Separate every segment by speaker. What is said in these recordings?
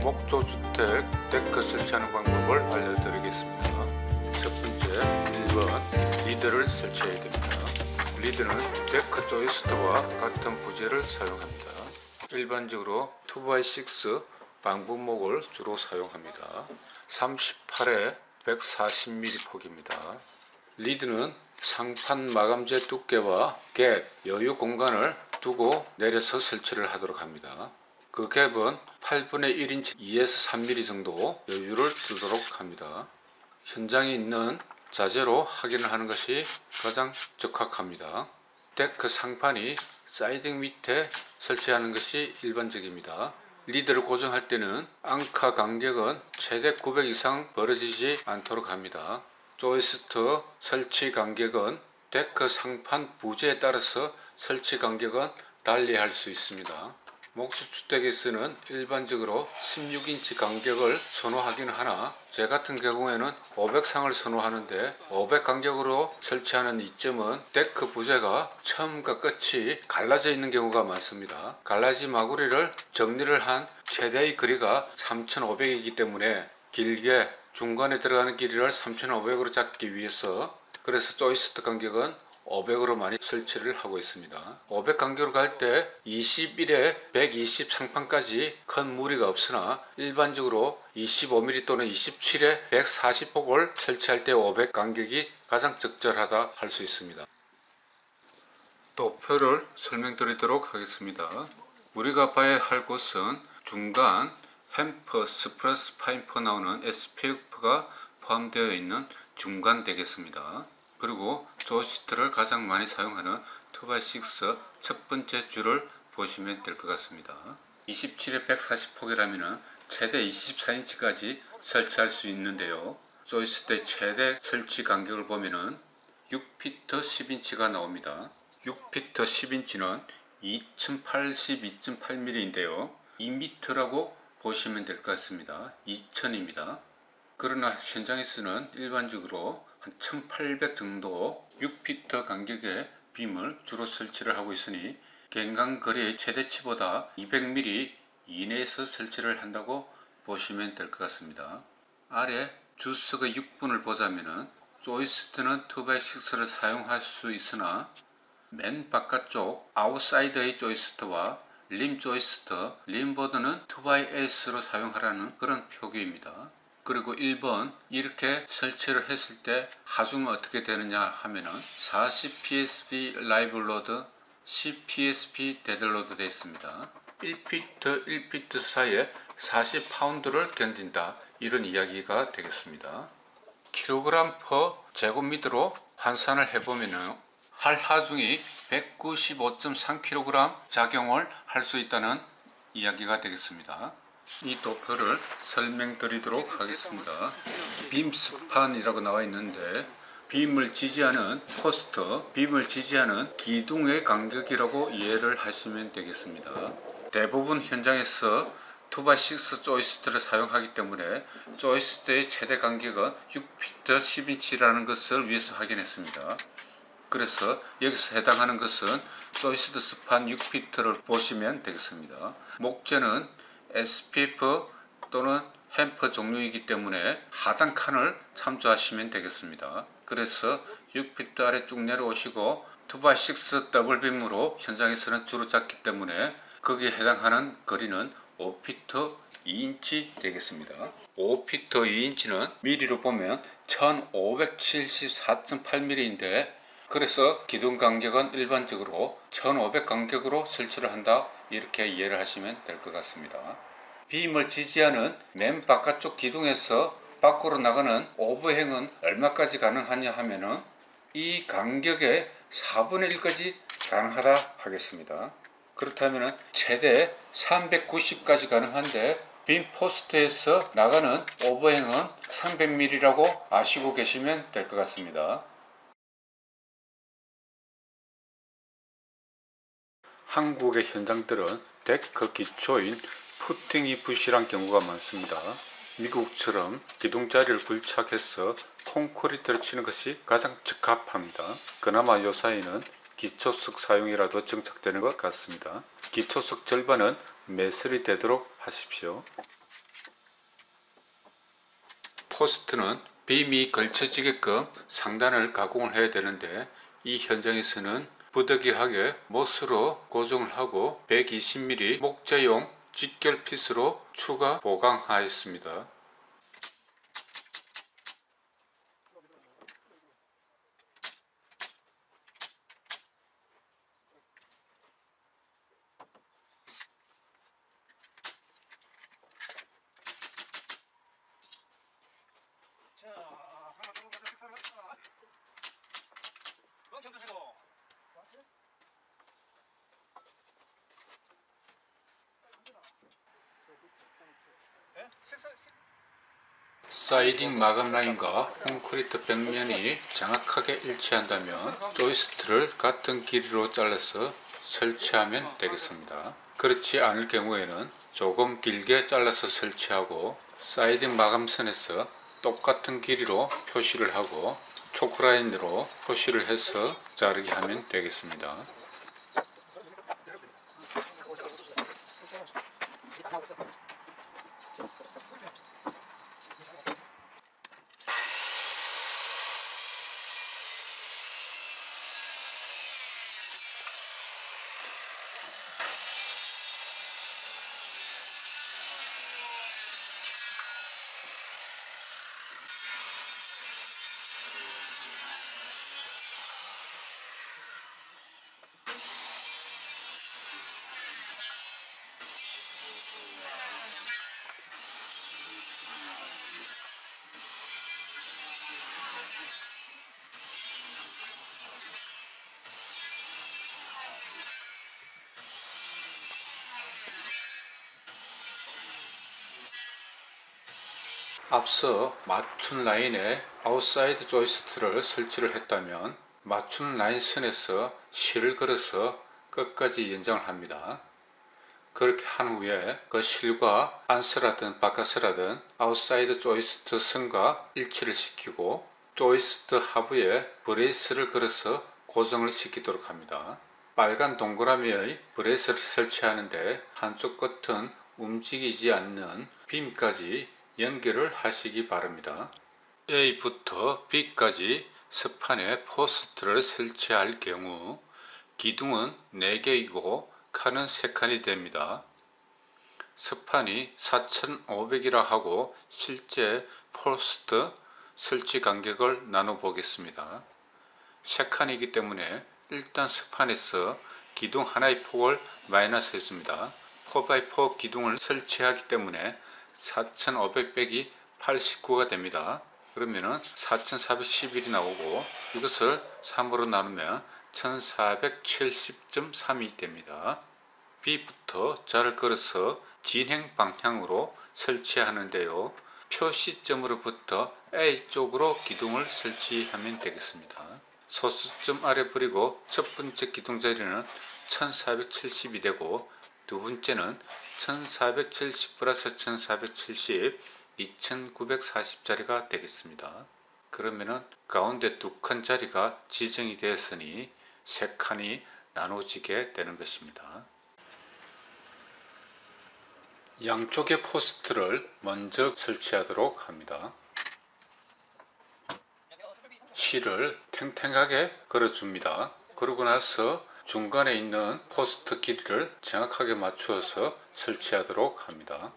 Speaker 1: 목조주택 데크 설치하는 방법을 알려드리겠습니다. 첫 번째, 1번 리드를 설치해야 됩니다. 리드는 데크 조이스트와 같은 부재를 사용합니다. 일반적으로 2x6 방부목을 주로 사용합니다. 38에 140mm 폭입니다. 리드는 상판 마감재 두께와 갭, 여유 공간을 두고 내려서 설치를 하도록 합니다. 그 갭은 8분의 1인치 2에서 3mm 정도 여유를 두도록 합니다. 현장에 있는 자재로 확인을 하는 것이 가장 적합합니다. 데크 상판이 사이딩 밑에 설치하는 것이 일반적입니다. 리드를 고정할 때는 앙카 간격은 최대 900 이상 벌어지지 않도록 합니다. 조이스트 설치 간격은 데크 상판 부재에 따라서 설치 간격은 달리 할 수 있습니다. 목조주택에서는 일반적으로 16인치 간격을 선호하기는 하나 제 같은 경우에는 500상을 선호하는데 500 간격으로 설치하는 이점은 데크 부재가 처음과 끝이 갈라져 있는 경우가 많습니다. 갈라진 마구리를 정리를 한 최대의 거리가 3500이기 때문에 길게 중간에 들어가는 길이를 3500으로 잡기 위해서 그래서 조이스트 간격은 500으로 많이 설치를 하고 있습니다. 500 간격으로 갈 때 21에 120 상판까지 큰 무리가 없으나 일반적으로 25mm 또는 27에 140폭을 설치할 때 500 간격이 가장 적절하다 할 수 있습니다. 도표를 설명드리도록 하겠습니다. 우리가 봐야 할 곳은 중간 햄퍼, 스프레스 파이프 나오는 SPF가 포함되어 있는 중간 되겠습니다. 그리고 조이스트를 가장 많이 사용하는 2x6 첫 번째 줄을 보시면 될 것 같습니다. 27에 140폭이라면 최대 24인치까지 설치할 수 있는데요. 조이스트의 최대 설치 간격을 보면 6피트 10인치가 나옵니다. 6피트 10인치는 2082.8mm인데요. 2m라고 보시면 될 것 같습니다. 2000입니다. 그러나 현장에서는 일반적으로 한 1800 정도 6피트 간격의 빔을 주로 설치를 하고 있으니 갱간거리의 최대치보다 200mm 이내에서 설치를 한다고 보시면 될 것 같습니다. 아래 주석의 6분을 보자면 조이스트는 2x6를 사용할 수 있으나 맨 바깥쪽 아웃사이드의 조이스트와 림 조이스트, 림보드는 2xS로 사용하라는 그런 표기입니다. 그리고 1번 이렇게 설치를 했을 때 하중은 어떻게 되느냐 하면은 40psp 라이브 로드, 10psp 데드 로드 되어 있습니다. 1피트 1피트 사이에 40파운드를 견딘다 이런 이야기가 되겠습니다. 킬로그램 퍼 제곱미터로 환산을 해보면은 할 하중이 195.3kg 작용을 할 수 있다는 이야기가 되겠습니다. 이 도표를 설명드리도록 하겠습니다. 빔 스판이라고 나와 있는데 빔을 지지하는 포스터, 빔을 지지하는 기둥의 간격이라고 이해를 하시면 되겠습니다. 대부분 현장에서 2x6 조이스트를 사용하기 때문에 조이스트의 최대 간격은 6피트 10인치라는 것을 위해서 확인했습니다. 그래서 여기서 해당하는 것은 조이스트 스판 6피트를 보시면 되겠습니다. 목재는 SPF 또는 햄퍼 종류이기 때문에 하단 칸을 참조하시면 되겠습니다. 그래서 6피트 아래 쭉 내려오시고 2x6 더블빔으로 현장에서는 주로 잡기 때문에 거기에 해당하는 거리는 5피트 2인치 되겠습니다. 5피트 2인치는 미리로 보면 1574.8mm인데 그래서 기둥 간격은 일반적으로 1500 간격으로 설치를 한다 이렇게 이해를 하시면 될 것 같습니다. 빔을 지지하는 맨 바깥쪽 기둥에서 밖으로 나가는 오버행은 얼마까지 가능하냐 하면은 이 간격의 4분의 1까지 가능하다 하겠습니다. 그렇다면 최대 390까지 가능한데 빔 포스트에서 나가는 오버행은 300mm라고 아시고 계시면 될 것 같습니다. 한국의 현장들은 데크 기초인 푸팅이 부실한 경우가 많습니다. 미국처럼 기둥자리를 굴착해서 콘크리트를 치는 것이 가장 적합합니다. 그나마 요 사이는 기초석 사용이라도 정착되는 것 같습니다. 기초석 절반은 매설이 되도록 하십시오. 포스트는 빔이 걸쳐지게끔 상단을 가공을 해야 되는데, 이 현장에서는 부득이하게 못으로 고정을 하고 120mm 목재용 직결 핏으로 추가 보강하였습니다.
Speaker 2: 자, 하나 더 가자. 식사를 합시다. 멍청 드시고. 예?
Speaker 1: 사이딩 마감 라인과 콘크리트 벽면이 정확하게 일치한다면 조이스트를 같은 길이로 잘라서 설치하면 되겠습니다. 그렇지 않을 경우에는 조금 길게 잘라서 설치하고 사이딩 마감선에서 똑같은 길이로 표시를 하고 초크라인으로 표시를 해서 자르게 하면 되겠습니다. 앞서 맞춘 라인에 아웃사이드 조이스트를 설치를 했다면 맞춘 라인 선에서 실을 걸어서 끝까지 연장을 합니다. 그렇게 한 후에 그 실과 안스라든 바카스라든 아웃사이드 조이스트 선과 일치를 시키고 조이스트 하부에 브레이스를 걸어서 고정을 시키도록 합니다. 빨간 동그라미의 브레이스를 설치하는데 한쪽 끝은 움직이지 않는 빔까지 연결을 하시기 바랍니다. A부터 B까지 스판에 포스트를 설치할 경우 기둥은 4개이고 칸은 3칸이 됩니다. 스판이 4500이라 하고 실제 포스트 설치 간격을 나눠 보겠습니다. 3칸이기 때문에 일단 스판에서 기둥 하나의 폭을 마이너스 했습니다. 4x4 기둥을 설치하기 때문에 4500 빼기 89가 됩니다. 그러면은 4411이 나오고 이것을 3으로 나누면 1470.3이 됩니다. B부터 자를 걸어서 진행 방향으로 설치하는데요. 표시점으로부터 A 쪽으로 기둥을 설치하면 되겠습니다. 소수점 아래 버리고 첫 번째 기둥 자리는 1470이 되고 두 번째는 1470 플러스 1470 2940짜리가 되겠습니다. 그러면은 가운데 두 칸 자리가 지정이 되었으니 세 칸이 나눠지게 되는 것입니다. 양쪽의 포스트를 먼저 설치하도록 합니다. 실을 탱탱하게 걸어줍니다. 그러고 나서 중간에 있는 포스트 길이를 정확하게 맞추어서 설치하도록 합니다.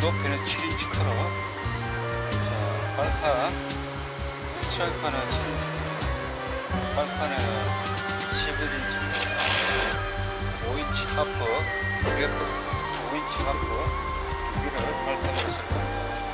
Speaker 1: 높이는 7인치 커러. 자, 발판. 철판은 7인치, 발판은 11인치, 5인치 하프, 2개, 5인치 하프 2개를 발판으로 쓸 겁니다.